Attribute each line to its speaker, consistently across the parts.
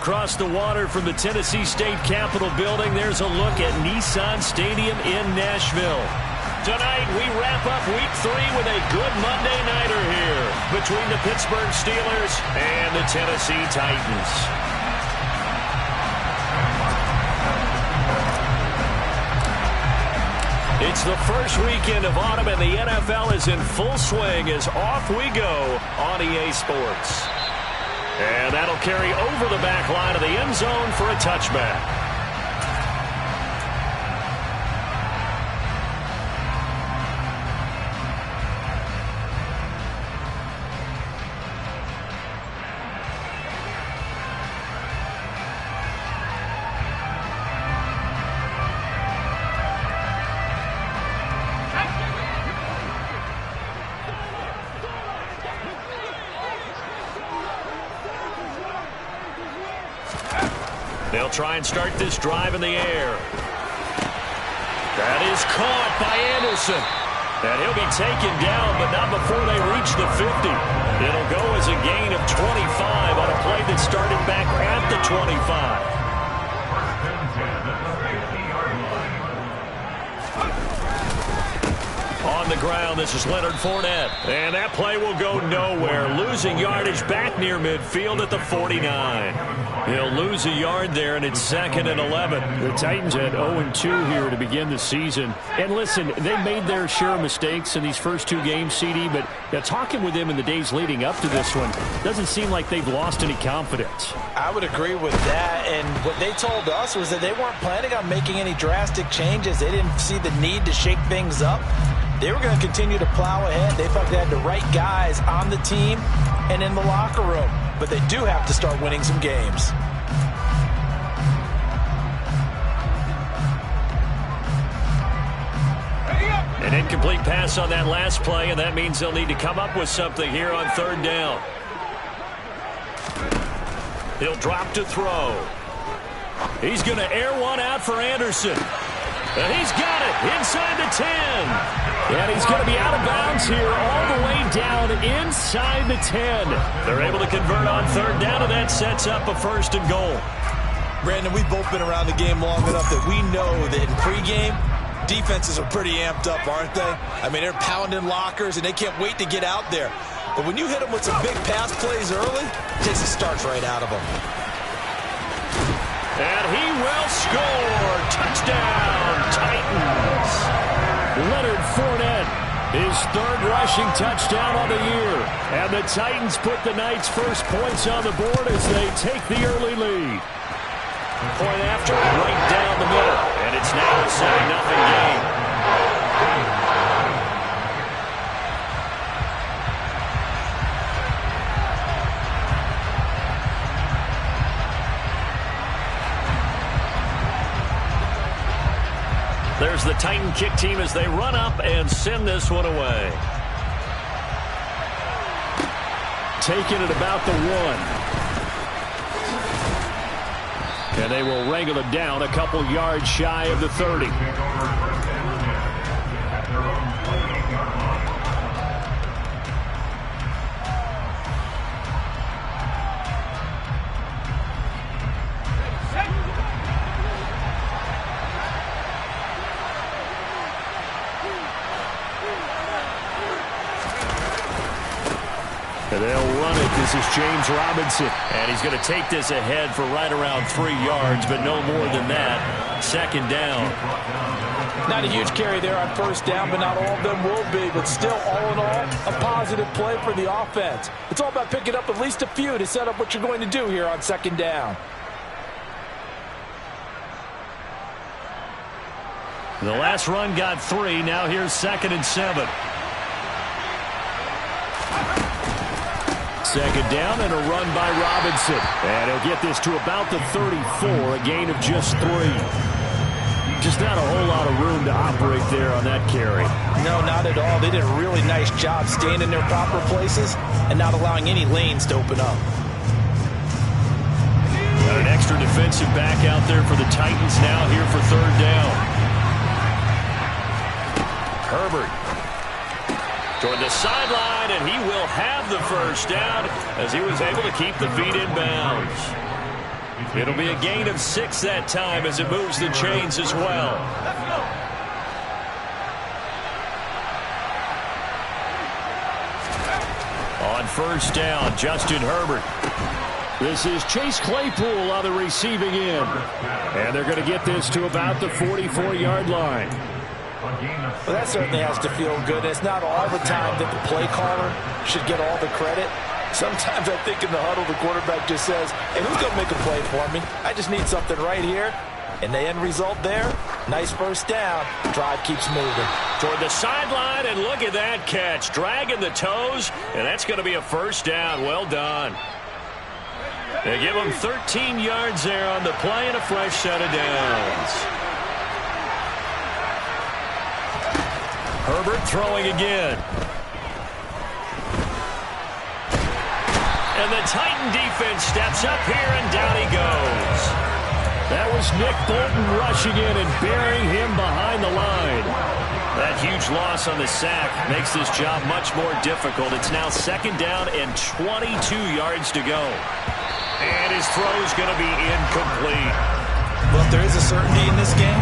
Speaker 1: across the water from the Tennessee State Capitol building, there's a look at Nissan Stadium in Nashville. Tonight, we wrap up Week 3 with a good Monday nighter here between the Pittsburgh Steelers and the Tennessee Titans. It's the first weekend of autumn, and the NFL is in full swing as off we go on EA Sports. And that'll carry over the back line of the end zone for a touchback. They'll try and start this drive in the air. That is caught by Anderson. And he'll be taken down, but not before they reach the 50. It'll go as a gain of 25 on a play that started back at the 25. On the ground, this is Leonard Fournette. And that play will go nowhere. Losing yardage back near midfield at the 49. He'll lose a yard there, and it's 2nd and 11.
Speaker 2: The Titans had 0-2 here to begin the season. And listen, they made their share of mistakes in these first 2 games, CD, but talking with them in the days leading up to this one, doesn't seem like they've lost any confidence.
Speaker 3: I would agree with that, and what they told us was that they weren't planning on making any drastic changes. They didn't see the need to shake things up. They were going to continue to plow ahead. They felt they had the right guys on the team and in the locker room. But they do have to start winning some games.
Speaker 1: An incomplete pass on that last play, and that means they'll need to come up with something here on 3rd down. He'll drop to throw. He's going to air one out for Anderson. And he's got it inside the 10. And he's going to be out of bounds here all the way down inside the 10. They're able to convert on 3rd down, and that sets up a 1st and goal.
Speaker 4: Brandon, we've both been around the game long enough that we know that in pregame, defenses are pretty amped up, aren't they? I mean, they're pounding lockers, and they can't wait to get out there. But when you hit them with some big pass plays early, it takes the starch right out of them.
Speaker 1: And he will score. Touchdown, Titans.
Speaker 2: Leonard Fournette, his 3rd rushing touchdown on the year. And the Titans put the Knights' first points on the board as they take the early lead.
Speaker 1: Point after, right down the middle. And it's now a 7-0 game. There's the Titan kick team as they run up and send this one away.
Speaker 2: Taking it about the 1. And they will wrangle it down a couple yards shy of the 30.
Speaker 1: And they'll run it. This is James Robinson. And he's going to take this ahead for right around 3 yards, but no more than that. 2nd down.
Speaker 3: Not a huge carry there on 1st down, but not all of them will be. But still, all in all, a positive play for the offense. It's all about picking up at least a few to set up what you're going to do here on 2nd down.
Speaker 1: The last run got 3. Now here's 2nd and 7.
Speaker 2: 2nd down and a run by Robinson. And he'll get this to about the 34, a gain of just 3. Just not a whole lot of room to operate there on that carry.
Speaker 3: No, not at all. They did a really nice job staying in their proper places and not allowing any lanes to open up.
Speaker 1: Got an extra defensive back out there for the Titans now here for 3rd down. Herbert toward the sideline, and he will have the 1st down as he was able to keep the feet in bounds. It'll be a gain of 6 that time as it moves the chains as well. On first down, Justin Herbert.
Speaker 2: This is Chase Claypool on the receiving end. And they're going to get this to about the 44-yard line.
Speaker 3: Well, that certainly has to feel good. It's not all the time that the play caller should get all the credit. Sometimes I think in the huddle, the quarterback just says, hey, who's going to make a play for me? I just need something right here. And the end result there, nice first down. Drive keeps moving.
Speaker 1: Toward the sideline, and look at that catch. Dragging the toes, and that's going to be a first down. Well done. They give him 13 yards there on the play and a fresh set of downs. Herbert throwing again. And the Titan defense steps up here, and down he goes.
Speaker 2: That was Nick Bolton rushing in and burying him behind the line.
Speaker 1: That huge loss on the sack makes this job much more difficult. It's now second down and 22 yards to go. And his throw's going to be incomplete.
Speaker 4: Well, if there is a certainty in this game,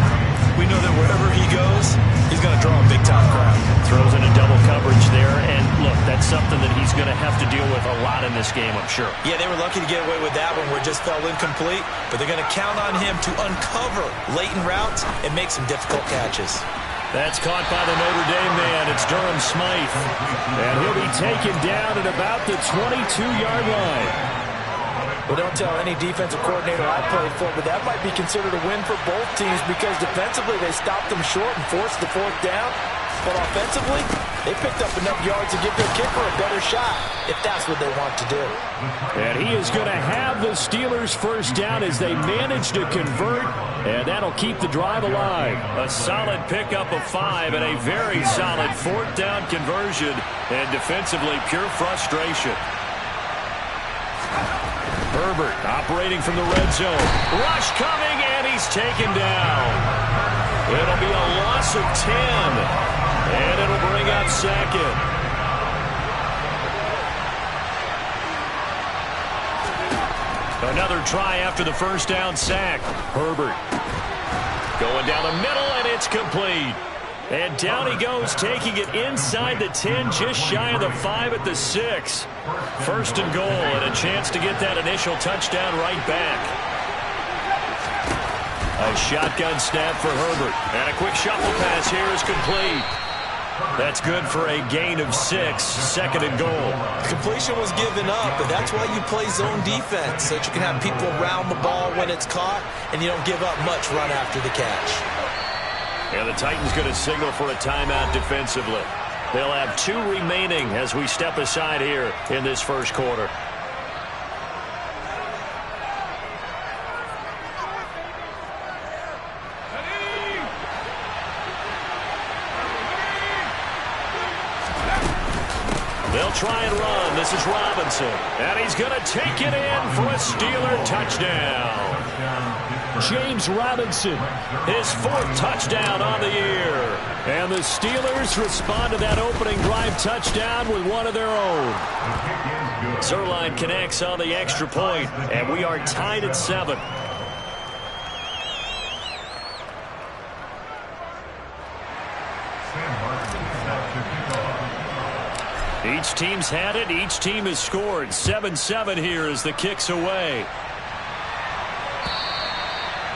Speaker 4: we know that wherever he goes, he's going to draw a big-time crowd.
Speaker 1: Throws in a double coverage there, and look, that's something that he's going to have to deal with a lot in this game, I'm sure.
Speaker 3: Yeah, they were lucky to get away with that one where it just fell incomplete, but they're going to count on him to uncover latent routes and make some difficult catches.
Speaker 1: That's caught by the Notre Dame man. It's Durham Smythe.
Speaker 2: And he'll be taken down at about the 22-yard line.
Speaker 3: Well, don't tell any defensive coordinator I played for, but that might be considered a win for both teams because defensively they stopped them short and forced the fourth down. But offensively, they picked up enough yards to give their kicker a better shot if that's what they want to do.
Speaker 2: And he is going to have the Steelers first down as they manage to convert, and that'll keep the drive alive.
Speaker 1: A solid pickup of 5 and a very solid fourth down conversion, and defensively pure frustration. Herbert operating from the red zone. Rush coming, and he's taken down. It'll be a loss of 10, and it'll bring up second. Another try after the first down sack. Herbert going down the middle, and it's complete. And down he goes, taking it inside the 10, just shy of the 5 at the 6. First and goal, and a chance to get that initial touchdown right back. A shotgun snap for Herbert. And a quick shuffle pass here is complete. That's good for a gain of 6, second and goal.
Speaker 3: Completion was given up, but that's why you play zone defense, so that you can have people around the ball when it's caught, and you don't give up much run after the catch.
Speaker 1: And the Titans going to signal for a timeout defensively. They'll have 2 remaining as we step aside here in this first quarter. They'll try and run. This is Robinson. And he's going to take it in for a Steeler touchdown.
Speaker 2: James Robinson,
Speaker 1: his 4th touchdown on the year.
Speaker 2: And the Steelers respond to that opening drive touchdown with one of their own.
Speaker 1: Zerline connects on the extra point, and we are tied at 7. Each team's had it. Each team has scored. 7-7 here as the kick's away.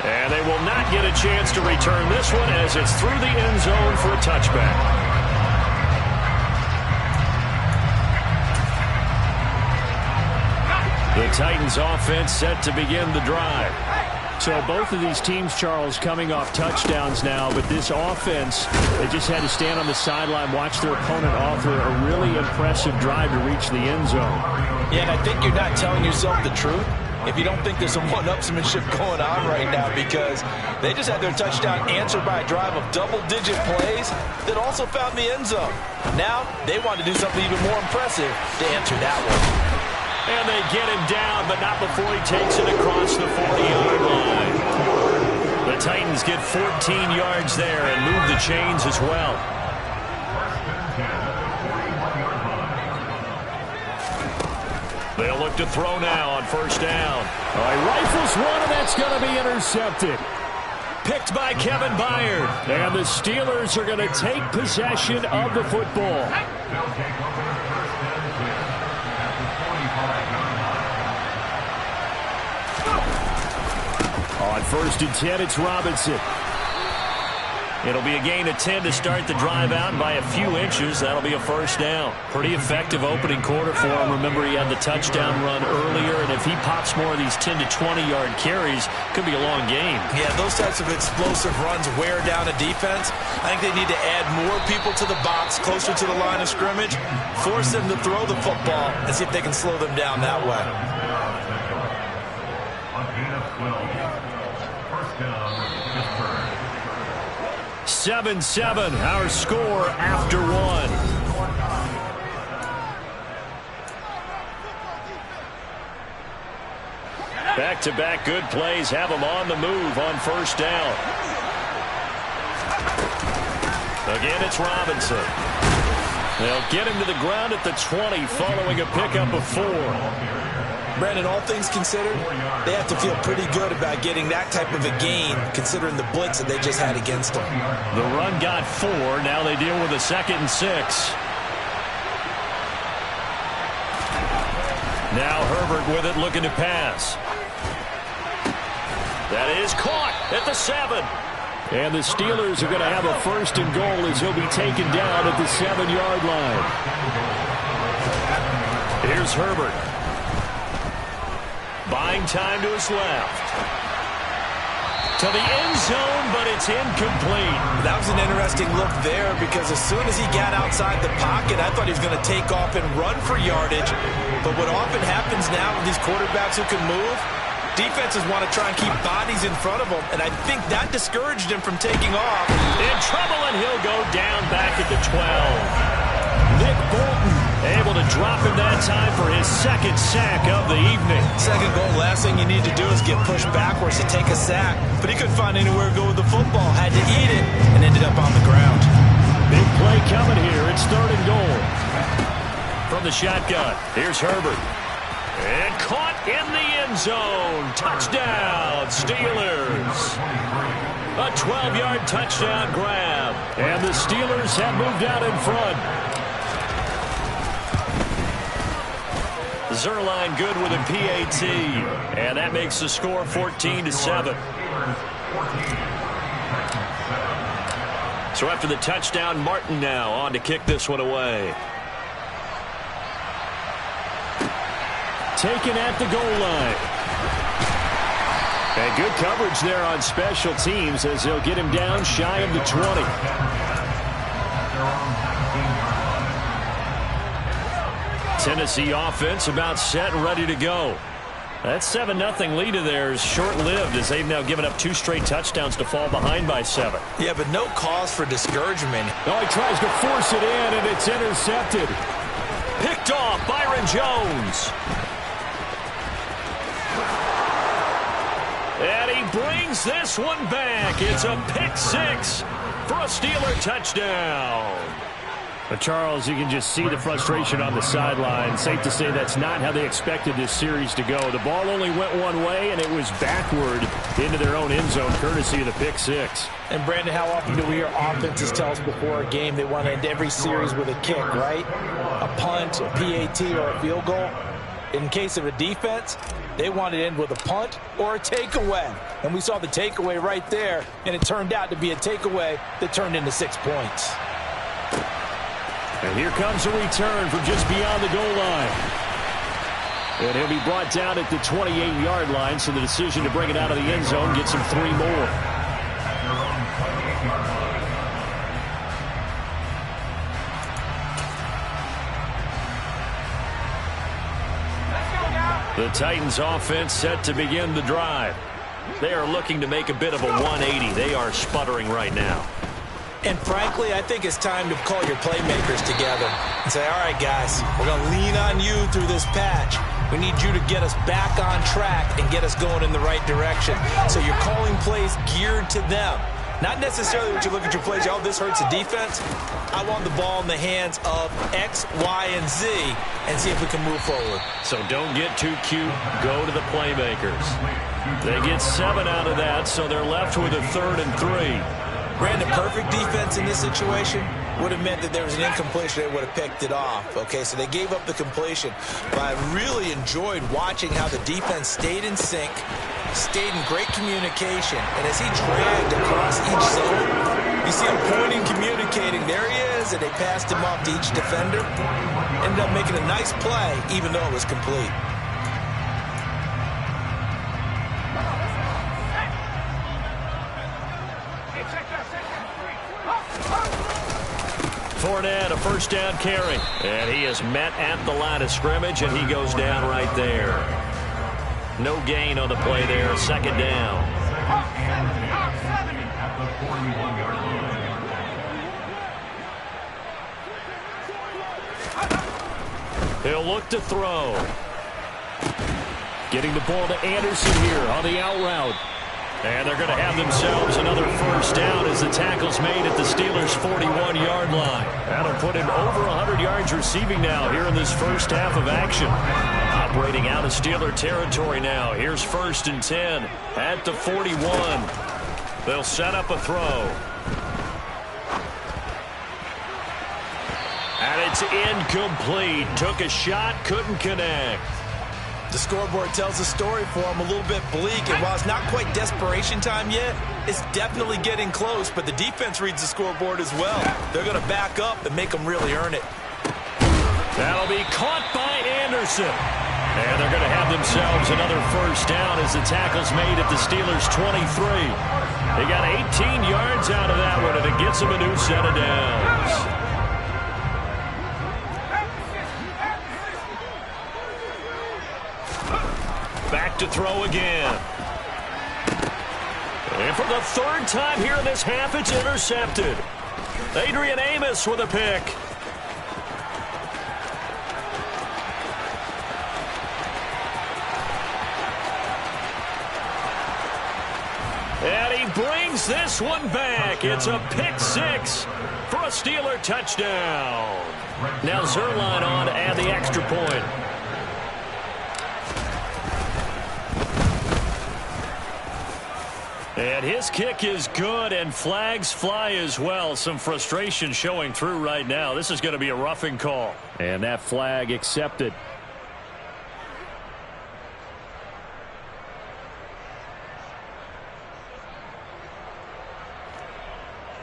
Speaker 1: And they will not get a chance to return this one as it's through the end zone for a touchback. The Titans offense set to begin the drive.
Speaker 2: So both of these teams, Charles, coming off touchdowns now, but this offense, they just had to stand on the sideline, watch their opponent offer a really impressive drive to reach the end zone.
Speaker 3: Yeah, and I think you're not telling yourself the truth if you don't think there's some one-upsmanship going on right now, because they just had their touchdown answered by a drive of double-digit plays that also found the end zone. Now they want to do something even more impressive to answer that one.
Speaker 1: And they get him down, but not before he takes it across the 40-yard line. The Titans get 14 yards there and move the chains as well. They'll look to throw now on first down.
Speaker 2: All right, rifles one, and that's going to be intercepted.
Speaker 1: Picked by Kevin Byard.
Speaker 2: And the Steelers are going to take possession of the football. On first and 10, it's Robinson.
Speaker 1: It'll be a gain of 10 to start the drive out, and by a few inches, that'll be a first down. Pretty effective opening quarter for him. Remember, he had the touchdown run earlier, and if he pops more of these 10 to 20-yard carries, could be a long game.
Speaker 3: Yeah, those types of explosive runs wear down a defense. I think they need to add more people to the box, closer to the line of scrimmage, force them to throw the football, and see if they can slow them down that way.
Speaker 1: 7-7, our score after one. Back-to-back good plays have them on the move on first down. Again, it's Robinson. They'll get him to the ground at the 20 following a pickup of 4.
Speaker 3: Brandon, all things considered, they have to feel pretty good about getting that type of a gain, considering the blitz that they just had against them.
Speaker 1: The run got 4. Now they deal with a 2nd and 6. Now Herbert with it, looking to pass. That is caught at the 7.
Speaker 2: And the Steelers are going to have a first and goal as he'll be taken down at the 7-yard line.
Speaker 1: Here's Herbert. Buying time to his left. To the end zone, but it's incomplete.
Speaker 3: That was an interesting look there because as soon as he got outside the pocket, I thought he was going to take off and run for yardage. But what often happens now with these quarterbacks who can move, defenses want to try and keep bodies in front of them, and I think that discouraged him from taking off.
Speaker 1: In trouble, and he'll go down back at the 12. Nick Bolton able to drop him that time for his 2nd sack of the evening.
Speaker 3: Second goal, last thing you need to do is get pushed backwards to take a sack. But he couldn't find anywhere to go with the football. Had to eat it and ended up on the ground.
Speaker 2: Big play coming here. It's 3rd and goal.
Speaker 1: From the shotgun, here's Herbert. And caught in the end zone. Touchdown, Steelers. A 12-yard touchdown grab.
Speaker 2: And the Steelers have moved out in front.
Speaker 1: Zerline good with a PAT, and that makes the score 14-7. So after the touchdown, Martin now on to kick this one away.
Speaker 2: Taken at the goal line. And good coverage there on special teams as they'll get him down shy of the 20.
Speaker 1: Tennessee offense about set and ready to go. That 7-0 lead of theirs short-lived as they've now given up 2 straight touchdowns to fall behind by 7.
Speaker 3: Yeah, but no cause for discouragement.
Speaker 2: Oh, he tries to force it in, and it's intercepted.
Speaker 1: Picked off, Byron Jones. And he brings this one back. It's a pick 6 for a Steeler touchdown.
Speaker 2: But Charles, you can just see the frustration on the sideline. Safe to say that's not how they expected this series to go. The ball only went one way, and it was backward into their own end zone, courtesy of the pick 6.
Speaker 3: And, Brandon, how often do we hear offenses tell us before a game they want to end every series with a kick, right? A punt, a PAT, or a field goal. In case of a defense, they want to end with a punt or a takeaway. And we saw the takeaway right there, and it turned out to be a takeaway that turned into 6 points.
Speaker 2: And here comes a return from just beyond the goal line. And he'll be brought down at the 28-yard line, so the decision to bring it out of the end zone gets him 3 more.
Speaker 1: The Titans offense set to begin the drive. They are looking to make a bit of a 180. They are sputtering right now.
Speaker 3: And frankly, I think it's time to call your playmakers together and say, all right, guys, we're going to lean on you through this patch. We need you to get us back on track and get us going in the right direction. So you're calling plays geared to them.
Speaker 4: Not necessarily what you look at your plays, oh, this hurts the defense. I want the ball in the hands of X, Y, and Z and see if we can move forward.
Speaker 2: So don't get too cute. Go to the playmakers. They get 7 out of that, so they're left with a 3rd and 3.
Speaker 4: Brandon, perfect defense in this situation would have meant that there was an incompletion. They would have picked it off. Okay, so they gave up the completion. But I really enjoyed watching how the defense stayed in sync, stayed in great communication. And as he dragged across each zone, you see him pointing, communicating. There he is, and they passed him off to each defender. Ended up making a nice play, even though it was complete.
Speaker 2: Fournette, a first down carry. And he is met at the line of scrimmage, and he goes down right there. No gain on the play there. 2nd down. He'll look to throw. Getting the ball to Anderson here on the out route. And they're going to have themselves another first down as the tackle's made at the Steelers' 41-yard line. And they're putting over 100 yards receiving now here in this first half of action. Operating out of Steeler territory now. Here's 1st and 10 at the 41. They'll set up a throw. And it's incomplete. Took a shot, couldn't connect.
Speaker 4: The scoreboard tells a story for him, a little bit bleak, and while it's not quite desperation time yet, it's definitely getting close, but the defense reads the scoreboard as well. They're going to back up and make them really earn it.
Speaker 2: That'll be caught by Anderson. And they're going to have themselves another first down as the tackle's made at the Steelers' 23. They got 18 yards out of that one, and it gets them a new set of downs. Back to throw again. And for the 3rd time here in this half, it's intercepted. Adrian Amos with a pick. And he brings this one back. It's a pick 6 for a Steeler touchdown. Now Zerline on to add the extra point. And his kick is good, and flags fly as well. Some frustration showing through right now. This is going to be a roughing call. And that flag accepted.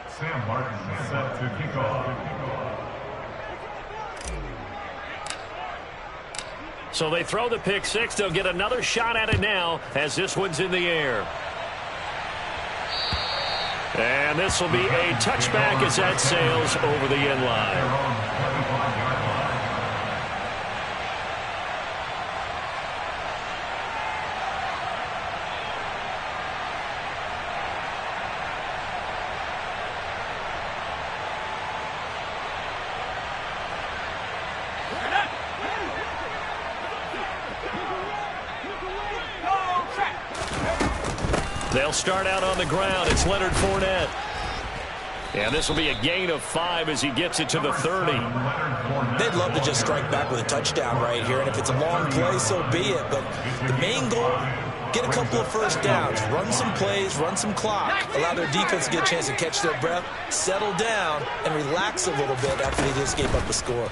Speaker 5: Sam Martin is set to kick off.
Speaker 2: So they throw the pick 6. They'll get another shot at it now as this one's in the air. And this will be a touchback as that sails over the end line. They'll start out on the ground. It's Leonard Fournette. And this will be a gain of 5 as he gets it to the 30.
Speaker 4: They'd love to just strike back with a touchdown right here, and if it's a long play, so be it. But the main goal, get a couple of first downs, run some plays, run some clock, allow their defense to get a chance to catch their breath, settle down, and relax a little bit after they just gave up the score.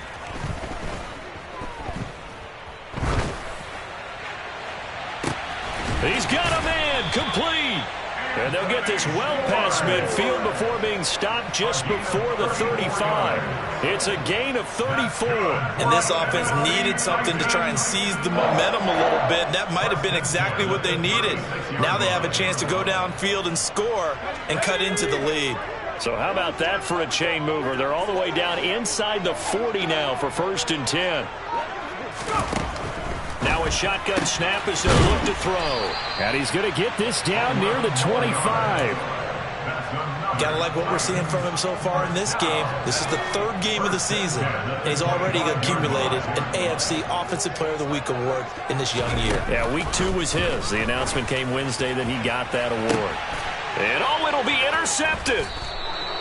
Speaker 2: He's got a man, complete. And they'll get this well past midfield before being stopped just before the 35. It's a gain of 34.
Speaker 4: And this offense needed something to try and seize the momentum a little bit. That might have been exactly what they needed. Now they have a chance to go downfield and score and cut into the lead.
Speaker 2: So how about that for a chain mover? They're all the way down inside the 40 now for 1st and 10. Now a shotgun snap as they'll look to throw. And he's going to get this down near the 25.
Speaker 4: Gotta like what we're seeing from him so far in this game. This is the 3rd game of the season, and he's already accumulated an AFC Offensive Player of the Week award in this young year.
Speaker 2: Yeah, week 2 was his. The announcement came Wednesday that he got that award.
Speaker 1: And oh, it'll be intercepted.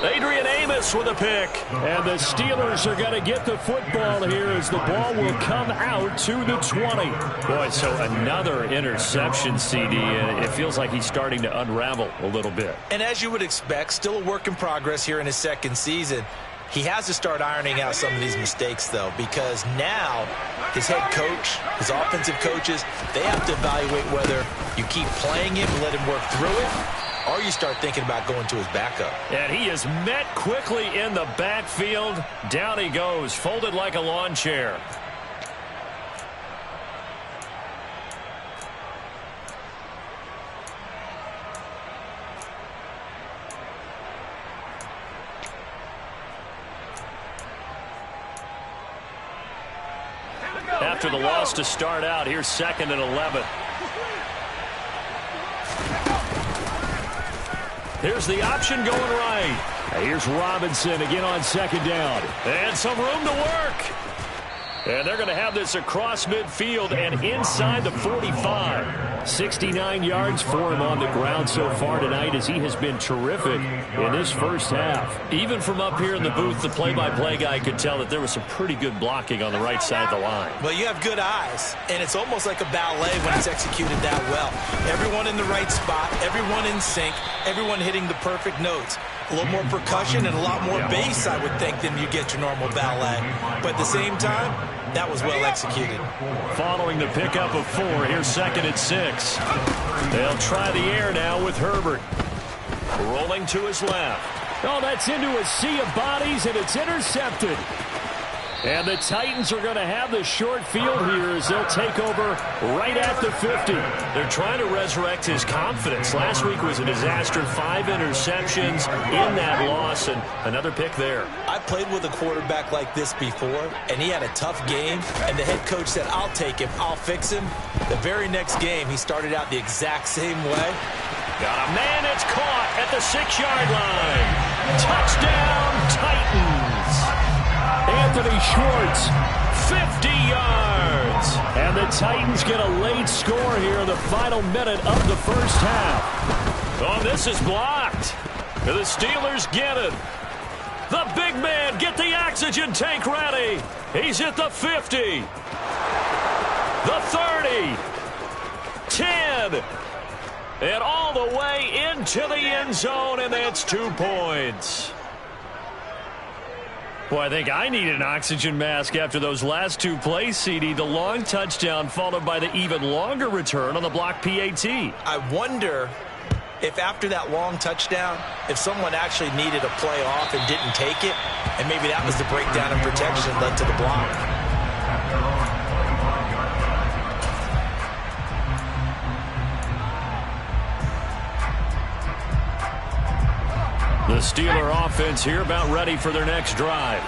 Speaker 1: Adrian Amos with a pick.
Speaker 2: And the Steelers are going to get the football here as the ball will come out to the 20.
Speaker 1: Boy, so another interception, CD, and it feels like he's starting to unravel a little bit.
Speaker 3: And as you would expect, still a work in progress here in his second season. He has to start ironing out some of these mistakes, though, because now his head coach, his offensive coaches, they have to evaluate whether you keep playing him and let him work through it, or you start thinking about going to his backup.
Speaker 1: And he is met quickly in the backfield. Down he goes, folded like a lawn chair. After the loss to start out, here's 2nd and 11. Here's the option going right.
Speaker 2: Here's Robinson again on 2nd down.
Speaker 1: And some room to work. And they're going to have this across midfield and inside the 45.
Speaker 2: 69 yards for him on the ground so far tonight as he has been terrific in this first half.
Speaker 1: Even from up here in the booth, the play-by-play guy could tell that there was some pretty good blocking on the right side of the line.
Speaker 3: Well, you have good eyes, and it's almost like a ballet when it's executed that well. Everyone in the right spot, everyone in sync, everyone hitting the perfect notes. A little more percussion and a lot more bass, I would think, than you get your normal ballet. But at the same time, that was well executed.
Speaker 1: Following the pickup of 4, here's 2nd and 6. They'll try the air now with Herbert. Rolling to his left.
Speaker 2: Oh, that's into a sea of bodies, and it's intercepted. And the Titans are going to have the short field here as they'll take over right at the 50.
Speaker 1: They're trying to resurrect his confidence. Last week was a disaster. 5 interceptions in that loss, and another pick there.
Speaker 3: I played with a quarterback like this before, and he had a tough game, and the head coach said, I'll take him, I'll fix him. The very next game, he started out the exact same way.
Speaker 1: Got a man, it's caught at the 6-yard line. Touchdown, Titans.
Speaker 2: Anthony Schwartz,
Speaker 1: 50 yards.
Speaker 2: And the Titans get a late score here in the final minute of the first half.
Speaker 1: Oh, this is blocked. The Steelers get it. The big man, get the oxygen tank ready. He's at the 50. The 30. 10. And all the way into the end zone, and that's 2 points. Boy, I think I need an oxygen mask after those last 2 plays, CD. The long touchdown followed by the even longer return on the block PAT.
Speaker 3: I wonder if after that long touchdown, if someone actually needed a play off and didn't take it, and maybe that was the breakdown in protection led to the block.
Speaker 1: The Steeler offense here about ready for their next drive.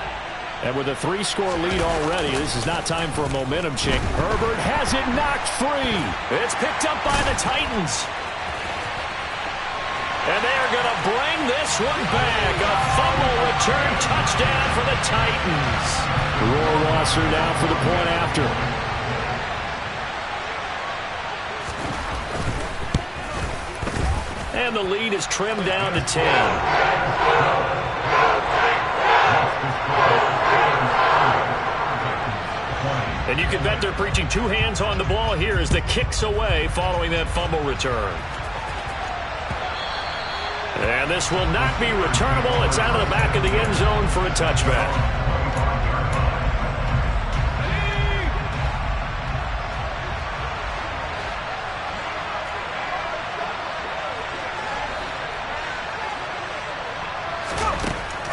Speaker 2: And with a 3-score lead already, this is not time for a momentum change. Herbert has it knocked free.
Speaker 1: It's picked up by the Titans. And they are going to bring this one back. A fumble return touchdown for the Titans.
Speaker 2: Roy Rosser now for the point after.
Speaker 1: And the lead is trimmed down to 10. And you can bet they're preaching 2 hands on the ball here as the kick's away following that fumble return. And this will not be returnable. It's out of the back of the end zone for a touchback.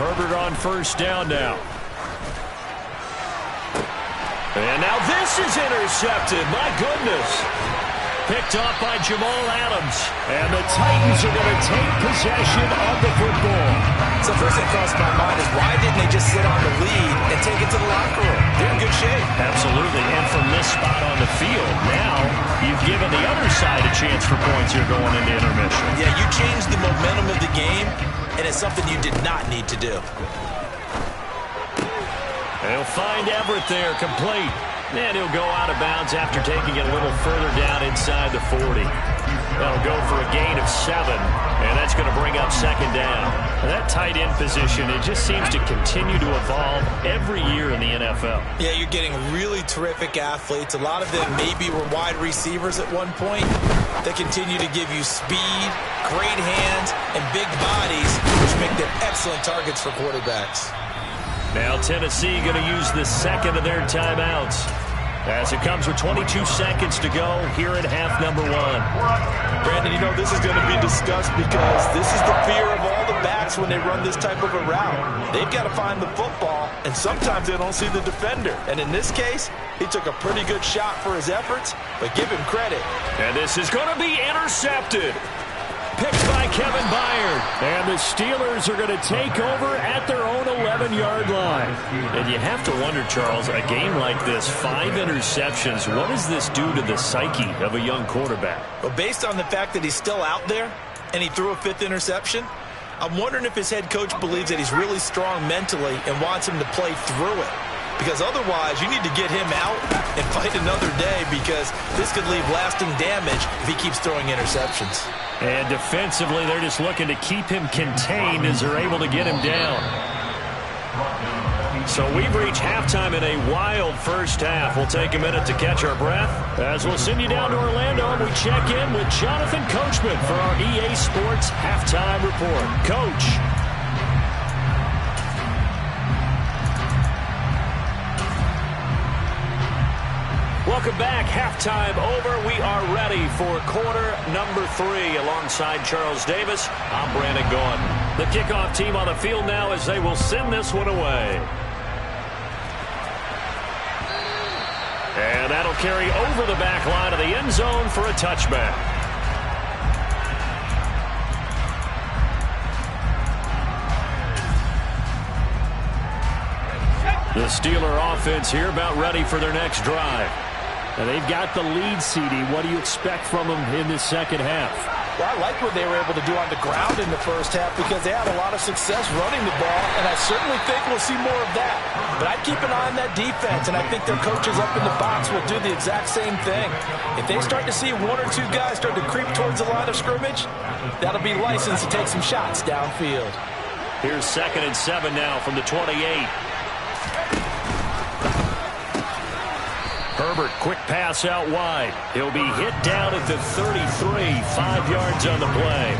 Speaker 1: Herbert on first down now. And now this is intercepted. My goodness. Picked off by Jamal Adams.
Speaker 2: And the Titans are going to take possession of the football.
Speaker 3: So first thing crossed my mind is why didn't they just sit on the lead and take it to the locker room? They're in good shape.
Speaker 1: Absolutely. And from this spot on the field, now you've given the other side a chance for points here going into intermission.
Speaker 3: Yeah, you changed the momentum of the game, and it's something you did not need to do.
Speaker 1: They'll find Everett there, complete. And he'll go out of bounds after taking it a little further down inside the 40. That'll go for a gain of 7, and that's going to bring up second down.
Speaker 2: That tight end position, it just seems to continue to evolve every year in the NFL.
Speaker 3: Yeah, you're getting really terrific athletes. A lot of them maybe were wide receivers at one point. They continue to give you speed, great hands, and big bodies, which make them excellent targets for quarterbacks.
Speaker 1: Now Tennessee going to use the second of their timeouts, as it comes with 22 seconds to go here at half number 1.
Speaker 3: Brandon, you know, this is going to be discussed because this is the fear of all the backs when they run this type of a route. They've got to find the football, and sometimes they don't see the defender. And in this case, he took a pretty good shot for his efforts, but give him credit.
Speaker 1: And this is going to be intercepted. Picked by Kevin Byard.
Speaker 2: And the Steelers are going to take over at their own 11-yard line.
Speaker 1: And you have to wonder, Charles, a game like this, 5 interceptions, what does this do to the psyche of a young quarterback?
Speaker 3: Well, based on the fact that he's still out there and he threw a 5th interception, I'm wondering if his head coach believes that he's really strong mentally and wants him to play through it. Because otherwise, you need to get him out and fight another day, because this could leave lasting damage if he keeps throwing interceptions.
Speaker 2: And defensively, they're just looking to keep him contained as they're able to get him down.
Speaker 1: So we've reached halftime in a wild first half. We'll take a minute to catch our breath,
Speaker 2: as we'll send you down to Orlando and we check in with Jonathan Coachman for our EA Sports Halftime Report. Coach.
Speaker 1: Welcome back. Halftime over. We are ready for quarter number 3. Alongside Charles Davis, I'm Brandon Gaudin.
Speaker 2: The kickoff team on the field now as they will send this one away. And that'll carry over the back line of the end zone for a touchback. The Steeler offense here about ready for their next drive. And they've got the lead, CD. What do you expect from them in this second half?
Speaker 3: Well, I like what they were able to do on the ground in the first half, because they had a lot of success running the ball, and I certainly think we'll see more of that. But I'd keep an eye on that defense, and I think their coaches up in the box will do the exact same thing. If they start to see 1 or 2 guys start to creep towards the line of scrimmage, that'll be licensed to take some shots downfield.
Speaker 1: Here's 2nd and 7 now from the 28.
Speaker 2: Herbert, quick pass out wide. He'll be hit down at the 33, 5 yards on the play.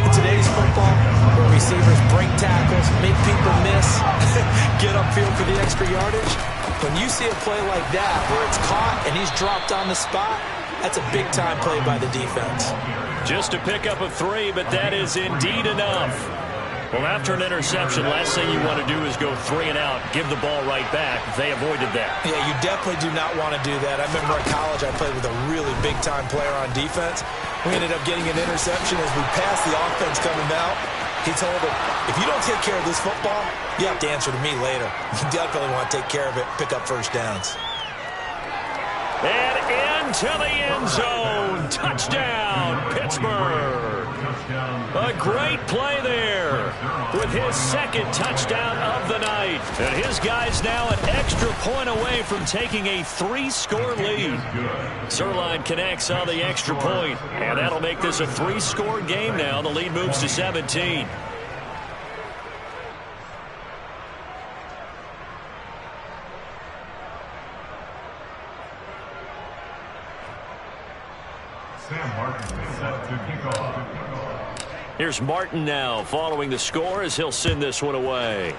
Speaker 3: In today's football, where receivers break tackles, make people miss, get upfield for the extra yardage, when you see a play like that where it's caught and he's dropped on the spot, that's a big-time play by the defense.
Speaker 2: Just to pick up a 3, but that is indeed enough. Well, after an interception, last thing you want to do is go 3 and out, give the ball right back. They avoided that.
Speaker 3: Yeah, you definitely do not want to do that. I remember in college I played with a really big-time player on defense. We ended up getting an interception as we passed the offense coming out. He told him, if you don't take care of this football, you have to answer to me later. You definitely want to take care of it, pick up first downs.
Speaker 2: And into the end zone. Touchdown, Pittsburgh. A great play there with his 2nd touchdown of the night. And his guys now an extra point away from taking a 3-score lead. Zerline connects on the extra point, and that'll make this a 3-score game now. The lead moves to 17. Here's Martin now following the score as he'll send this one away.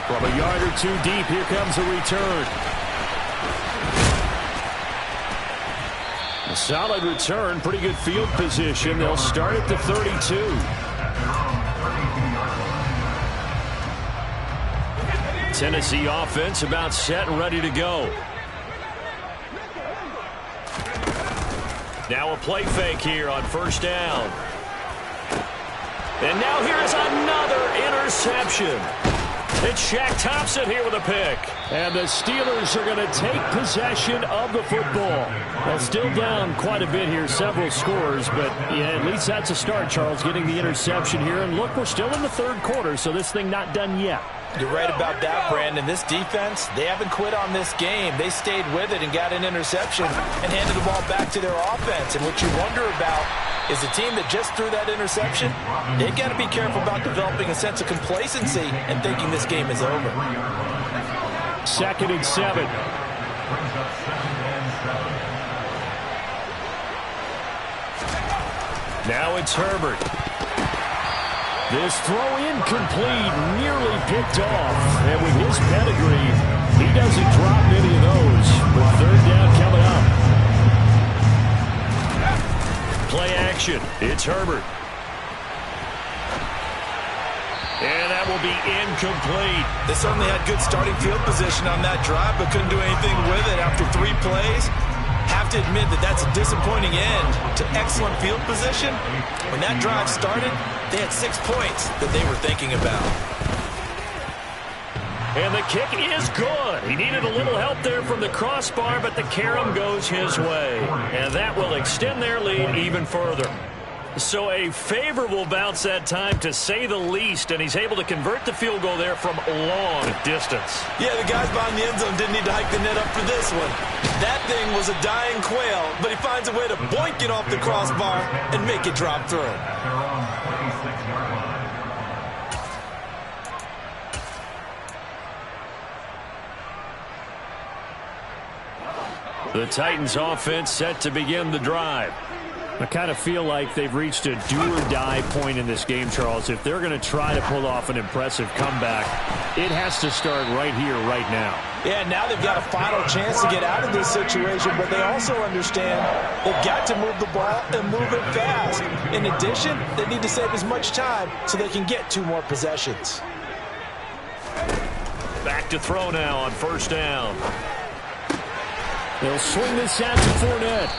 Speaker 2: From a yard or 2 deep, here comes a return. A solid return, pretty good field position. They'll start at the 32. Tennessee offense about set and ready to go. Now a play fake here on first down. And now here's another interception.
Speaker 1: It's Shaq Thompson here with a pick.
Speaker 2: And the Steelers are going to take possession of the football. Well, still down quite a bit here, several scores, but yeah, at least that's a start, Charles, getting the interception here. And look, we're still in the third quarter, so this thing not done yet.
Speaker 3: You're right about that, Brandon. This defense, they haven't quit on this game. They stayed with it and got an interception and handed the ball back to their offense. And what you wonder about is the team that just threw that interception, they've got to be careful about developing a sense of complacency and thinking this game is over.
Speaker 2: 2nd and 7.
Speaker 1: Now it's Herbert.
Speaker 2: This throw incomplete, nearly picked off. And with his pedigree, he doesn't drop many of those. With 3rd down coming up.
Speaker 1: Play action. It's Herbert. And that will be incomplete.
Speaker 4: They certainly had good starting field position on that drive, but couldn't do anything with it after 3 plays. Have to admit that that's a disappointing end to excellent field position. When that drive started, they had 6 points that they were thinking about.
Speaker 1: And the kick is good. He needed a little help there from the crossbar, but the carom goes his way. And that will extend their lead even further. So a favorable bounce that time, to say the least, and he's able to convert the field goal there from long distance.
Speaker 4: Yeah, the guys behind the end zone didn't need to hike the net up for this one. That thing was a dying quail, but he finds a way to boink it off the crossbar and make it drop through.
Speaker 1: The Titans offense set to begin the drive.
Speaker 2: I kind of feel like they've reached a do-or-die point in this game, Charles. If they're going to try to pull off an impressive comeback, it has to start right here, right now.
Speaker 3: Yeah, now they've got a final chance to get out of this situation, but they also understand they've got to move the ball and move it fast. In addition, they need to save as much time so they can get 2 more possessions.
Speaker 1: Back to throw now on 1st down.
Speaker 2: They'll swing this out to Fournette.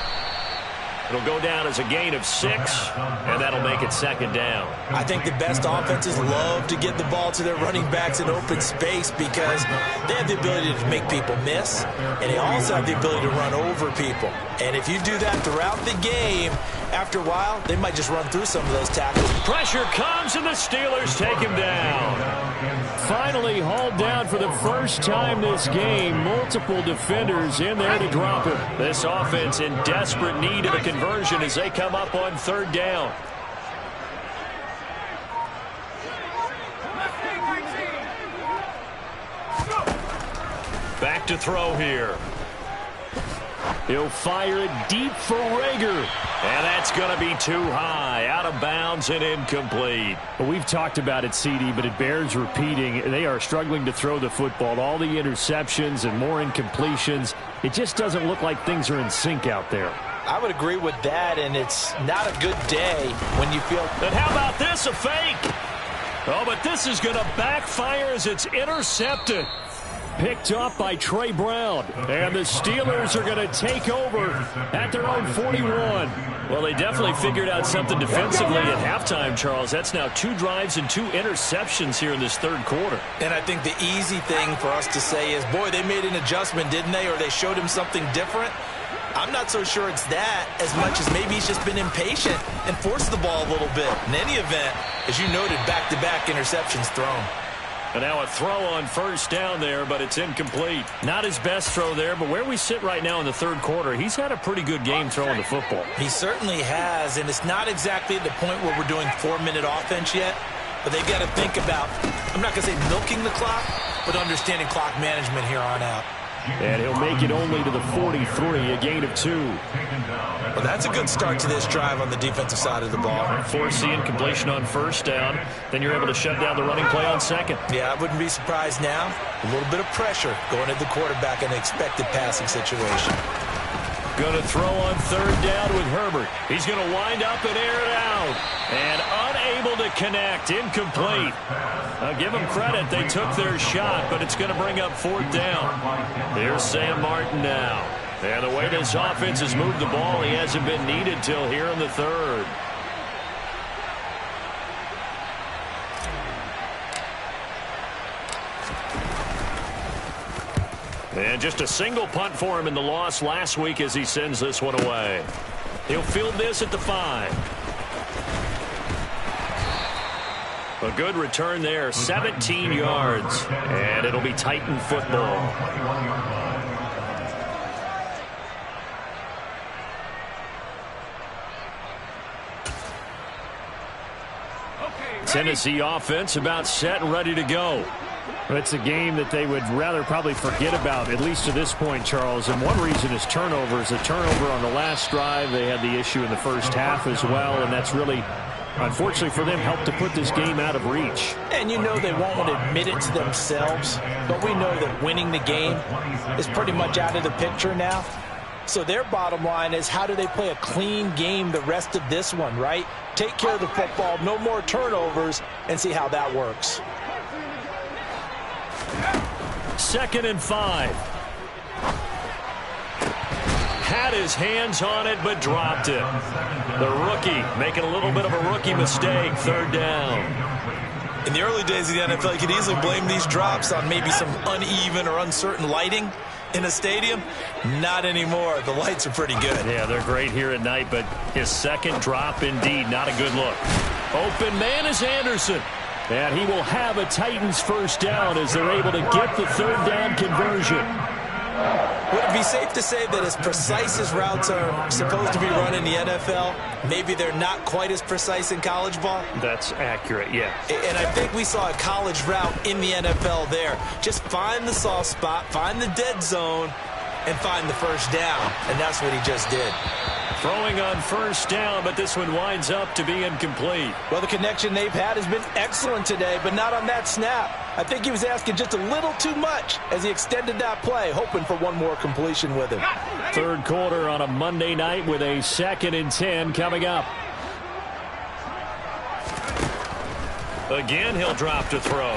Speaker 1: It'll go down as a gain of 6, and that'll make it 2nd down.
Speaker 3: I think the best offenses love to get the ball to their running backs in open space because they have the ability to make people miss, and they also have the ability to run over people. And if you do that throughout the game, after a while, they might just run through some of those tackles.
Speaker 1: Pressure comes, and the Steelers take him down.
Speaker 2: Finally hauled down for the first time this game. Multiple defenders in there to drop him.
Speaker 1: This offense in desperate need of a conversion as they come up on 3rd down. Back to throw here.
Speaker 2: He'll fire it deep for Rager.
Speaker 1: And that's going to be too high, out of bounds and incomplete.
Speaker 2: Well, we've talked about it, CD, but it bears repeating. They are struggling to throw the football. All the interceptions and more incompletions. It just doesn't look like things are in sync out there.
Speaker 3: I would agree with that, and it's not a good day when you feel...
Speaker 1: And how about this, a fake? Oh, but this is going to backfire as it's intercepted.
Speaker 2: Picked off by Trey Brown. And the Steelers are going to take over at their own 41.
Speaker 1: Well, they definitely figured out something defensively at halftime, Charles. That's now 2 drives and 2 interceptions here in this 3rd quarter.
Speaker 3: And I think the easy thing for us to say is, boy, they made an adjustment, didn't they? Or they showed him something different. I'm not so sure it's that as much as maybe he's just been impatient and forced the ball a little bit. In any event, as you noted, back-to-back interceptions thrown.
Speaker 1: And now a throw on 1st down there, but it's incomplete. Not his best throw there, but where we sit right now in the 3rd quarter, he's had a pretty good game throwing the football.
Speaker 3: He certainly has, and it's not exactly at the point where we're doing 4-minute offense yet, but they've got to think about, I'm not going to say milking the clock, but understanding clock management here on out.
Speaker 2: And he'll make it only to the 43, a gain of 2.
Speaker 4: Well, that's a good start to this drive on the defensive side of the ball.
Speaker 1: Force the incompletion on 1st down. Then you're able to shut down the running play on 2nd.
Speaker 3: Yeah, I wouldn't be surprised now. A little bit of pressure going at the quarterback in an expected passing situation.
Speaker 1: Going to throw on 3rd down with Herbert. He's going to wind up and air it out. And unable to connect. Incomplete. I'll give them credit. They took their shot, but it's going to bring up 4th down. Here's Sam Martin now. And the way this offense has moved the ball, he hasn't been needed till here in the 3rd. And just a single punt for him in the loss last week as he sends this one away. He'll field this at the 5. A good return there, 17 yards. And it'll be Titan football. Tennessee offense about set and ready to go.
Speaker 2: It's a game that they would rather probably forget about, at least to this point, Charles. And one reason is turnovers. A turnover on the last drive. They had the issue in the first half as well, and that's really, unfortunately for them, helped to put this game out of reach.
Speaker 3: And you know they won't want to admit it to themselves, but we know that winning the game is pretty much out of the picture now. So their bottom line is, how do they play a clean game the rest of this one, right? Take care of the football, no more turnovers, and see how that works.
Speaker 1: 2nd and 5. Had his hands on it, but dropped it. The rookie making a little bit of a rookie mistake. 3rd down.
Speaker 4: In the early days of the NFL, you could easily blame these drops on maybe some uneven or uncertain lighting in a stadium. Not anymore. The lights are pretty good.
Speaker 1: Yeah, they're great here at night, but his second drop, indeed, not a good look. Open man is Anderson. And he will have a Titans 1st down as they're able to get the 3rd down conversion.
Speaker 3: Would it be safe to say that as precise as routes are supposed to be run in the NFL, maybe they're not quite as precise in college ball?
Speaker 2: That's accurate, yeah.
Speaker 3: And I think we saw a college route in the NFL there. Just find the soft spot, find the dead zone, and find the 1st down. And that's what he just did.
Speaker 1: Throwing on 1st down, but this one winds up to be incomplete.
Speaker 3: Well, the connection they've had has been excellent today, but not on that snap. I think he was asking just a little too much as he extended that play, hoping for one more completion with him.
Speaker 1: 3rd quarter on a Monday night with a 2nd and 10 coming up. Again, he'll drop to throw.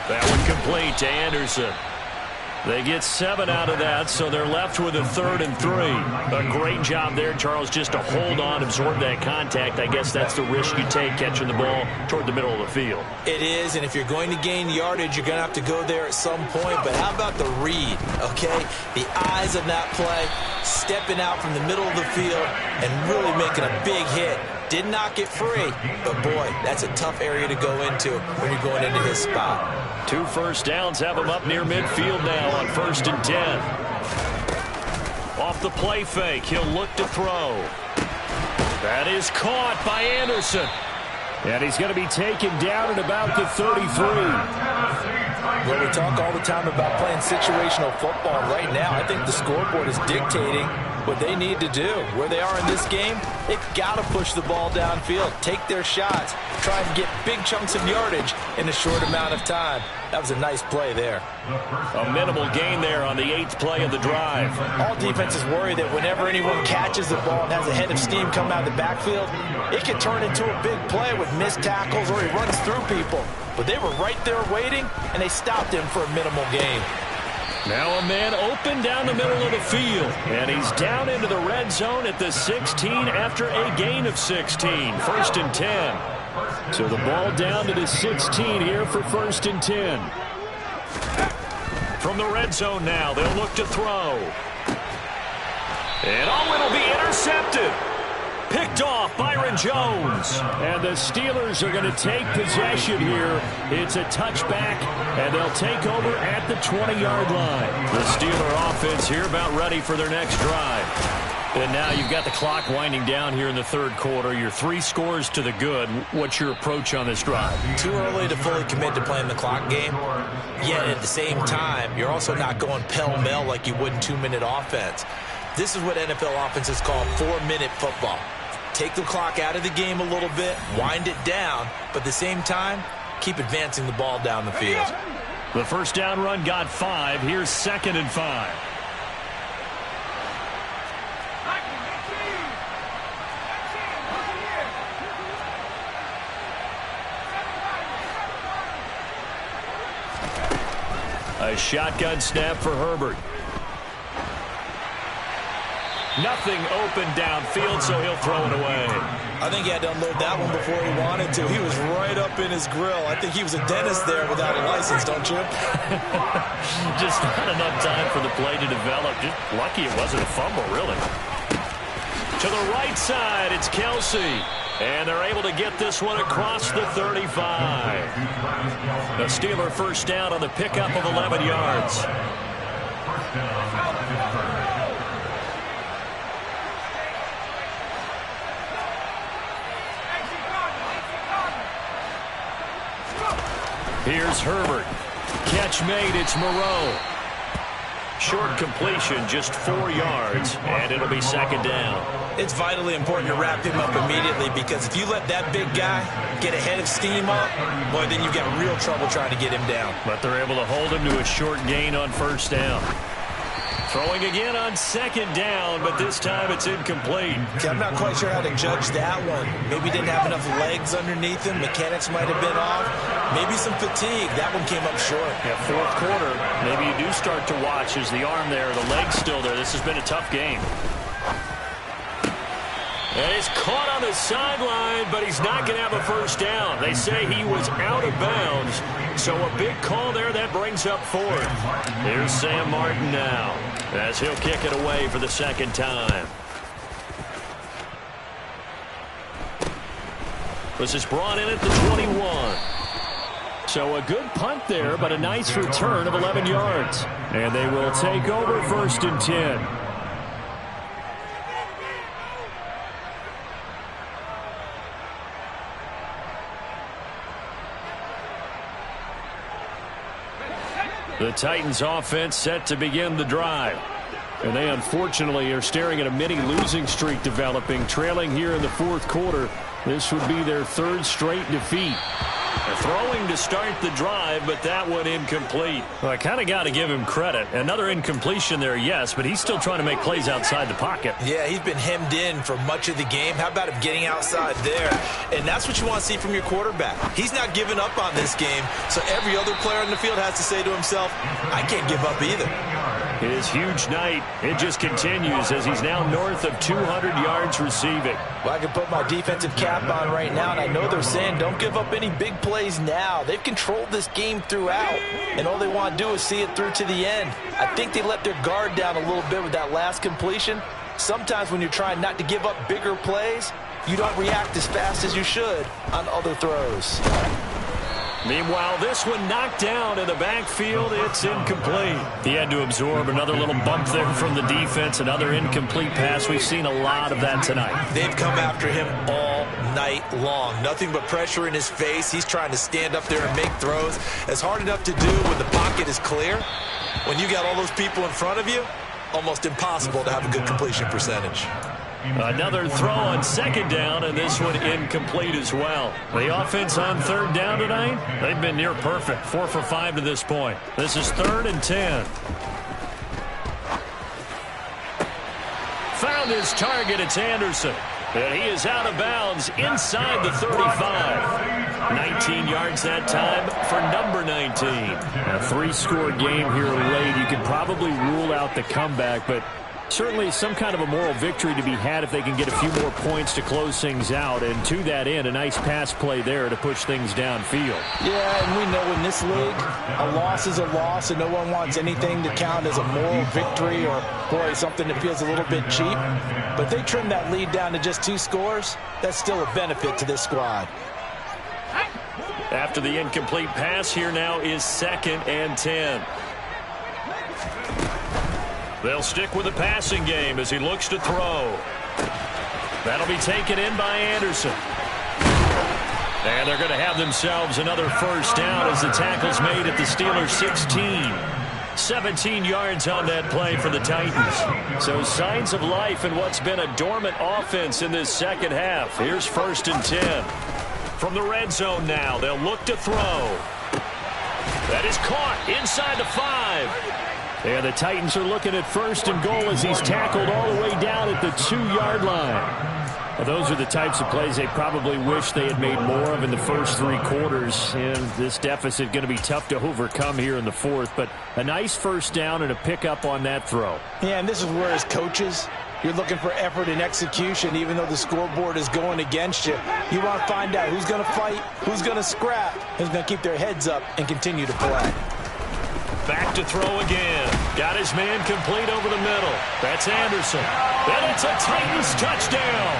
Speaker 1: That one complete to Anderson. They get 7 out of that, so they're left with a 3rd and 3. A great job there, Charles, just to hold on, absorb that contact. I guess that's the risk you take, catching the ball toward the middle of the field.
Speaker 3: It is, and if you're going to gain yardage, you're going to have to go there at some point. But how about the read, okay? The eyes of that play, stepping out from the middle of the field and really making a big hit. Did not get free, but boy, that's a tough area to go into when you're going into his spot.
Speaker 1: 2 first downs have him up near midfield now on 1st and 10. Off the play fake, he'll look to throw. That is caught by Anderson.
Speaker 2: And he's going to be taken down at about the 33.
Speaker 3: Well, we talk all the time about playing situational football. Right now, I think the scoreboard is dictating what they need to do. Where they are in this game, they've got to push the ball downfield, take their shots, try and get big chunks of yardage in a short amount of time. That was a nice play there.
Speaker 1: A minimal gain there on the 8th play of the drive.
Speaker 3: All defenses worry that whenever anyone catches the ball and has a head of steam come out of the backfield, it can turn into a big play with missed tackles or he runs through people. But they were right there waiting, and they stopped him for a minimal gain.
Speaker 1: Now a man open down the middle of the field. And he's down into the red zone at the 16 after a gain of 16. 1st and 10. So the ball down to the 16 here for 1st and 10. From the red zone now, they'll look to throw. And it'll be intercepted. Picked off Byron Jones.
Speaker 2: And the Steelers are going to take possession here. It's a touchback, and they'll take over at the 20-yard line.
Speaker 1: The Steeler offense here about ready for their next drive. And now you've got the clock winding down here in the 3rd quarter. You're 3 scores to the good. What's your approach on this drive?
Speaker 3: Too early to fully commit to playing the clock game. Yet at the same time, you're also not going pell-mell like you would in 2-minute offense. This is what NFL offenses call 4-minute football. Take the clock out of the game a little bit, wind it down, but at the same time, keep advancing the ball down the field.
Speaker 1: The 1st down run got 5. Here's 2nd and 5. A shotgun snap for Herbert. Nothing open downfield, so he'll throw it away.
Speaker 4: I think he had to unload that one before he wanted to. He was right up in his grill. I think he was a dentist there without a license, don't you?
Speaker 2: Just not enough time for the play to develop. Just lucky it wasn't a fumble, really.
Speaker 1: To the right side, it's Kelsey. And they're able to get this one across the 35. The Steeler first down on the pickup of 11 yards. Here's Herbert. Catch made. It's Moreau. Short completion, just 4 yards, and it'll be second down.
Speaker 4: It's vitally important to wrap him up immediately, because if you let that big guy get ahead of steam up, boy, then you've got real trouble trying to get him down.
Speaker 1: But they're able to hold him to a short gain on first down. Throwing again on second down, but this time it's incomplete.
Speaker 4: Okay, I'm not quite sure how to judge that one. Maybe didn't have enough legs underneath him. Mechanics might have been off. Maybe some fatigue. That one came up short.
Speaker 1: Yeah, fourth quarter, maybe you do start to watch. Is the arm there, the leg's still there? This has been a tough game. And he's caught on the sideline, but he's not going to have a first down. They say he was out of bounds. So a big call there that brings up fourth. Here's Sam Martin now, as he'll kick it away for the second time. This is brought in at the 21. So a good punt there, but a nice return of 11 yards. And they will take over first and 10. The Titans offense set to begin the drive. And they unfortunately are staring at a mini losing streak developing, trailing here in the fourth quarter. This would be their third straight defeat. They're throwing to start the drive, but that one incomplete. Well, I kind of got to give him credit. Another incompletion there, yes, but he's still trying to make plays outside the pocket.
Speaker 4: Yeah, he's been hemmed in for much of the game. How about him getting outside there? And that's what you want to see from your quarterback. He's not giving up on this game, so every other player on the field has to say to himself, I can't give up either.
Speaker 1: His huge night, it just continues as he's now north of 200 yards receiving.
Speaker 3: Well, I can put my defensive cap on right now, and I know they're saying don't give up any big plays now. They've controlled this game throughout, and all they want to do is see it through to the end. I think they let their guard down a little bit with that last completion. Sometimes when you're trying not to give up bigger plays, you don't react as fast as you should on other throws.
Speaker 1: Meanwhile, this one knocked down in the backfield. It's incomplete. He had to absorb another little bump there from the defense. Another incomplete pass. We've seen a lot of that tonight.
Speaker 4: They've come after him all night long. Nothing but pressure in his face. He's trying to stand up there and make throws. It's hard enough to do when the pocket is clear. When you got all those people in front of you, almost impossible to have a good completion percentage.
Speaker 1: Another throw on second down, and this one incomplete as well. The offense on third down tonight, they've been near perfect. 4 for 5 to this point. This is 3rd and 10. Found his target. It's Anderson. And he is out of bounds inside the 35. 19 yards that time for number 19. A 3-score game here late. You can probably rule out the comeback, but certainly some kind of a moral victory to be had if they can get a few more points to close things out. And to that end, a nice pass play there to push things downfield.
Speaker 3: Yeah, and we know in this league, a loss is a loss, and no one wants anything to count as a moral victory or, boy, something that feels a little bit cheap. But they trim that lead down to just 2 scores. That's still a benefit to this squad.
Speaker 1: After the incomplete pass, here now is 2nd and 10. They'll stick with the passing game as he looks to throw. That'll be taken in by Anderson. And they're going to have themselves another first down as the tackle's made at the Steelers' 16. 17 yards on that play for the Titans. So signs of life in what's been a dormant offense in this second half. Here's 1st and 10. From the red zone now, they'll look to throw. That is caught inside the 5. And the Titans are looking at 1st and goal as he's tackled all the way down at the 2-yard line. Well, those are the types of plays they probably wish they had made more of in the first 3 quarters. And this deficit going to be tough to overcome here in the 4th. But a nice first down and a pickup on that throw.
Speaker 3: Yeah, and this is where as coaches, You're looking for effort and execution, even though the scoreboard is going against you. You want to find out who's going to fight, who's going to scrap, who's going to keep their heads up and continue to play.
Speaker 1: Back to throw again. Got his man complete over the middle. That's Anderson. And it's a Titans touchdown.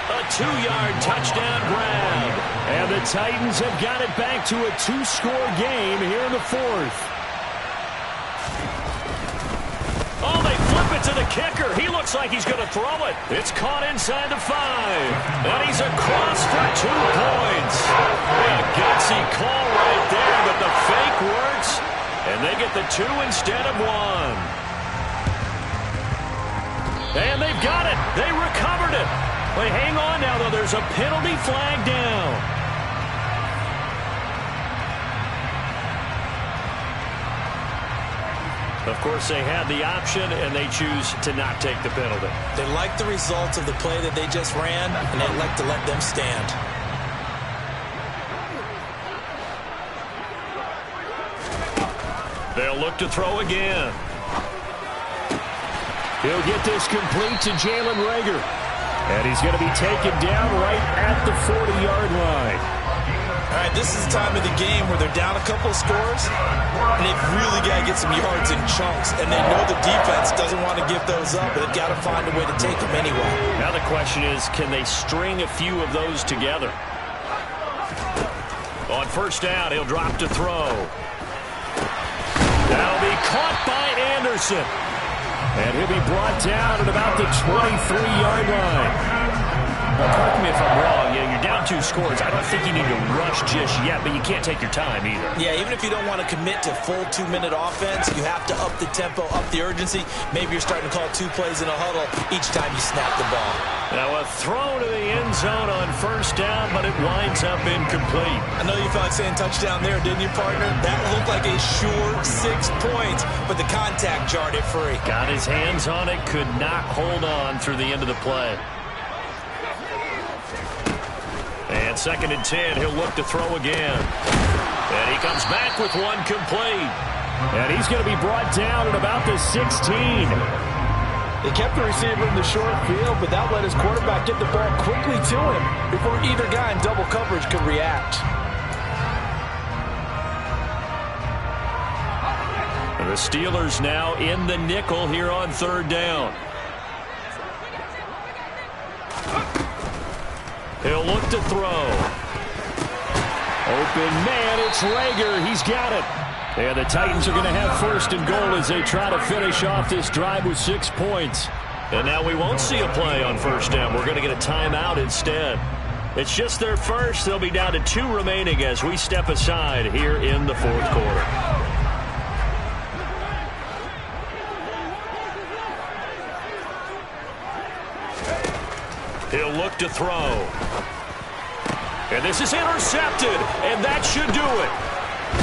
Speaker 1: A 2-yard touchdown grab.
Speaker 2: And the Titans have got it back to a 2-score game here in the fourth.
Speaker 1: Oh, they flip it to the kicker. He looks like he's going to throw it. It's caught inside the 5. And he's across for 2 points. A gutsy call right there, but the fake works. And they get the 2 instead of 1. And they've got it. They recovered it. Wait, hang on now, though. There's a penalty flag down. Of course, they had the option, and they choose to not take the penalty.
Speaker 3: They like the results of the play that they just ran, and they'd like to let them stand.
Speaker 1: They'll look to throw again.
Speaker 2: He'll get this complete to Jalen Reagor. And he's going to be taken down right at the 40-yard line.
Speaker 3: All right, this is the time of the game where they're down a couple of scores, and they've really got to get some yards in chunks, and they know the defense doesn't want to give those up, but they've got to find a way to take them anyway.
Speaker 1: Now the question is, can they string a few of those together? On first down, he'll drop to throw. That'll be caught by Anderson.
Speaker 2: And he'll be brought down at about the 23-yard line.
Speaker 1: Well, correct me if I'm wrong. Yeah, you're down 2 scores. I don't think you need to rush just yet, but you can't take your time either.
Speaker 3: Yeah, even if you don't want to commit to full 2-minute offense, you have to up the tempo, up the urgency. Maybe you're starting to call 2 plays in a huddle each time you snap the ball.
Speaker 1: Now a throw to the end zone on first down, but it winds up incomplete.
Speaker 3: I know you felt like saying touchdown there, didn't you, partner? That looked like a sure 6 points, but the contact jarred it free.
Speaker 1: Got his hands on it, could not hold on through the end of the play. And 2nd and 10, he'll look to throw again. And he comes back with 1 complete.
Speaker 2: And he's going to be brought down at about the 16.
Speaker 3: They kept the receiver in the short field, but that let his quarterback get the ball quickly to him before either guy in double coverage could react.
Speaker 1: And the Steelers now in the nickel here on 3rd down. He'll look to throw.
Speaker 2: Open man, it's Reagor. He's got it. And the Titans are going to have 1st and goal as they try to finish off this drive with 6 points.
Speaker 1: And now we won't see a play on first down. We're going to get a timeout instead. It's just their first. They'll be down to 2 remaining as we step aside here in the 4th quarter. He'll look to throw. And this is intercepted, and that should do it.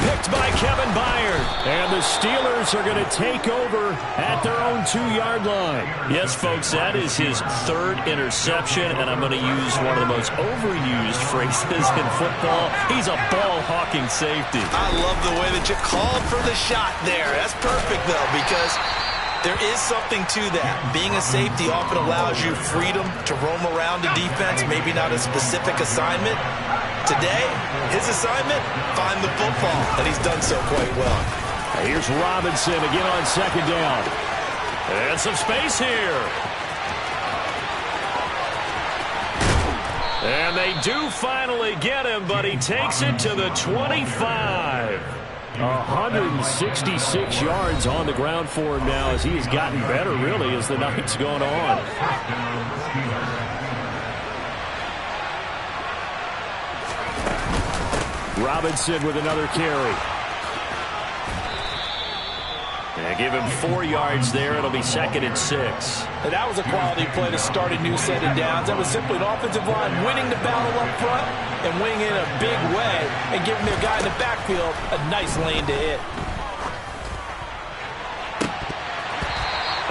Speaker 1: Picked by Kevin Byard.
Speaker 2: And the Steelers are going to take over at their own 2-yard line.
Speaker 1: Yes, folks, that is his 3rd interception, and I'm going to use one of the most overused phrases in football. He's a ball-hawking safety.
Speaker 3: I love the way that you called for the shot there. That's perfect, though, because there is something to that. Being a safety often allows you freedom to roam around the defense, maybe not a specific assignment. Today, his assignment, find the football, and he's done so quite well.
Speaker 2: Here's Robinson again on 2nd down.
Speaker 1: And some space here. And they do finally get him, but he takes it to the 25.
Speaker 2: 166 yards on the ground for him now as he has gotten better, really, as the night's gone on. Robinson with another carry.
Speaker 1: And give him 4 yards there. It'll be 2nd and 6.
Speaker 3: And that was a quality play to start a new set of downs. That was simply an offensive line winning the battle up front and winning in a big way and giving their guy in the backfield a nice lane to hit.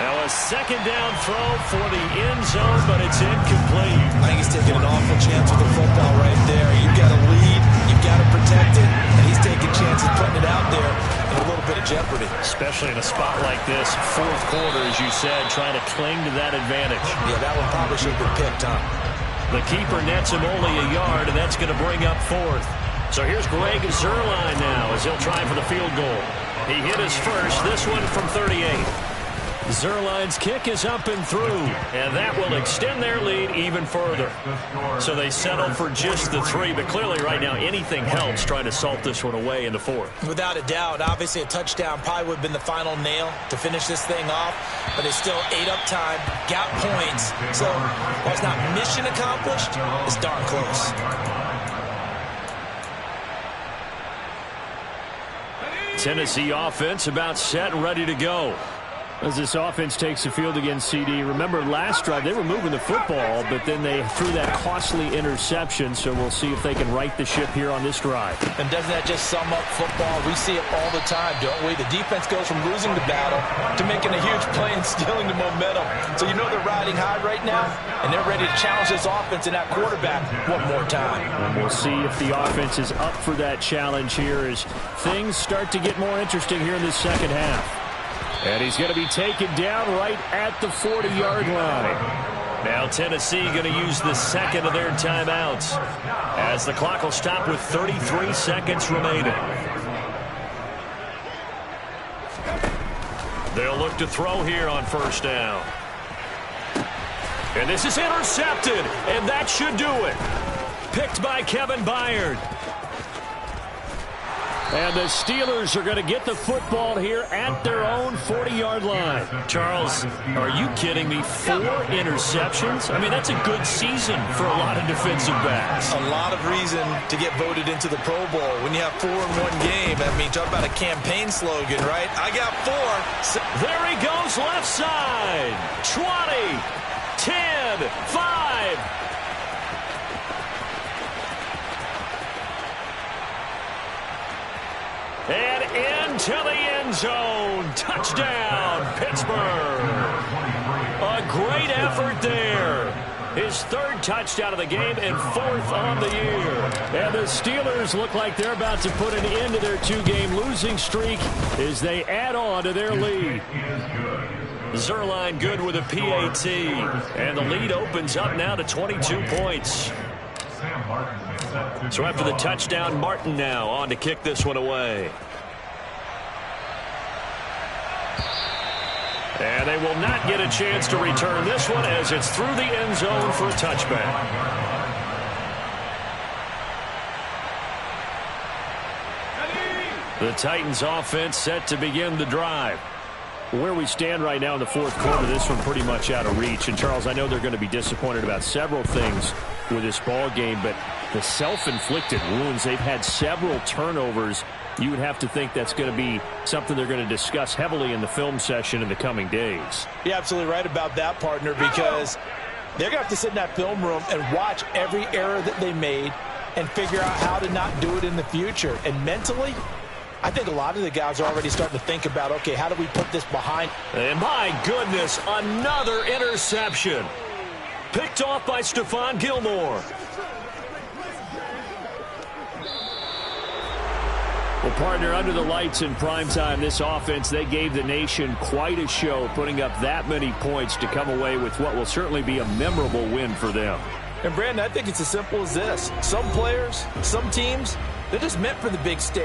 Speaker 1: Now a 2nd down throw for the end zone, but it's incomplete.
Speaker 3: I think he's taking an awful chance with the football right there. You've got to lead, you've got to protect it, and he's taking chances putting it out there. And
Speaker 4: in a little bit of jeopardy.
Speaker 2: Especially in a spot like this, fourth quarter, as you said, trying to cling to that advantage.
Speaker 4: Yeah, that one probably should have been picked, huh?
Speaker 2: The keeper nets him only a yard, and that's going to bring up fourth. So here's Greg Zuerlein now as he'll try for the field goal. He hit his first, this one from 38. Zuerlein's kick is up and through, and that will extend their lead even further. So they settle for just the 3, but clearly right now anything helps trying to salt this one away in the fourth.
Speaker 3: Without a doubt, obviously a touchdown probably would have been the final nail to finish this thing off, but it's still ate up time, got points. So while it's not mission accomplished, it's darn close.
Speaker 2: Tennessee offense about set and ready to go. As this offense takes the field against CD, remember last drive they were moving the football, but then they threw that costly interception, so we'll see if they can right the ship here on this drive.
Speaker 3: And doesn't that just sum up football? We see it all the time, don't we? The defense goes from losing the battle to making a huge play and stealing the momentum. So you know they're riding high right now, and they're ready to challenge this offense and that quarterback one more time.
Speaker 2: And we'll see if the offense is up for that challenge here as things start to get more interesting here in the second half. And he's going to be taken down right at the 40-yard line. Now Tennessee going to use the second of their timeouts as the clock will stop with 33 seconds remaining. They'll look to throw here on first down. And this is intercepted, and that should do it. Picked by Kevin Byard. And the Steelers are going to get the football here at their own 40-yard line. Charles, are you kidding me? 4 interceptions? I mean, that's a good season for a lot of defensive backs.
Speaker 4: A lot of reason to get voted into the Pro Bowl. When you have 4 in one game, I mean, talk about a campaign slogan, right? I got 4.
Speaker 2: There he goes left side. 20, 10, 5. And into the end zone. Touchdown, Pittsburgh. A great effort there. His 3rd touchdown of the game and 4th on the year. And the Steelers look like they're about to put an end to their 2-game losing streak as they add on to their lead. Zuerlein good with a PAT. And the lead opens up now to 22 points. So after the touchdown, Martin now on to kick this one away. And they will not get a chance to return this one as it's through the end zone for a touchback. The Titans offense set to begin the drive. Where we stand right now in the fourth quarter, this one pretty much out of reach. And, Charles, I know they're going to be disappointed about several things with this ball game, but the self-inflicted wounds, they've had several turnovers. You would have to think that's going to be something they're going to discuss heavily in the film session in the coming days.
Speaker 3: You're absolutely right about that, partner, because they're going to have to sit in that film room and watch every error that they made and figure out how to not do it in the future. And mentally, I think a lot of the guys are already starting to think about, okay, how do we put this behind?
Speaker 2: And my goodness, another interception. Picked off by Stephon Gilmore. Well, partner, under the lights in primetime, this offense, they gave the nation quite a show, putting up that many points to come away with what will certainly be a memorable win for them.
Speaker 3: And, Brandon, I think it's as simple as this. Some players, some teams, they're just meant for the big stage.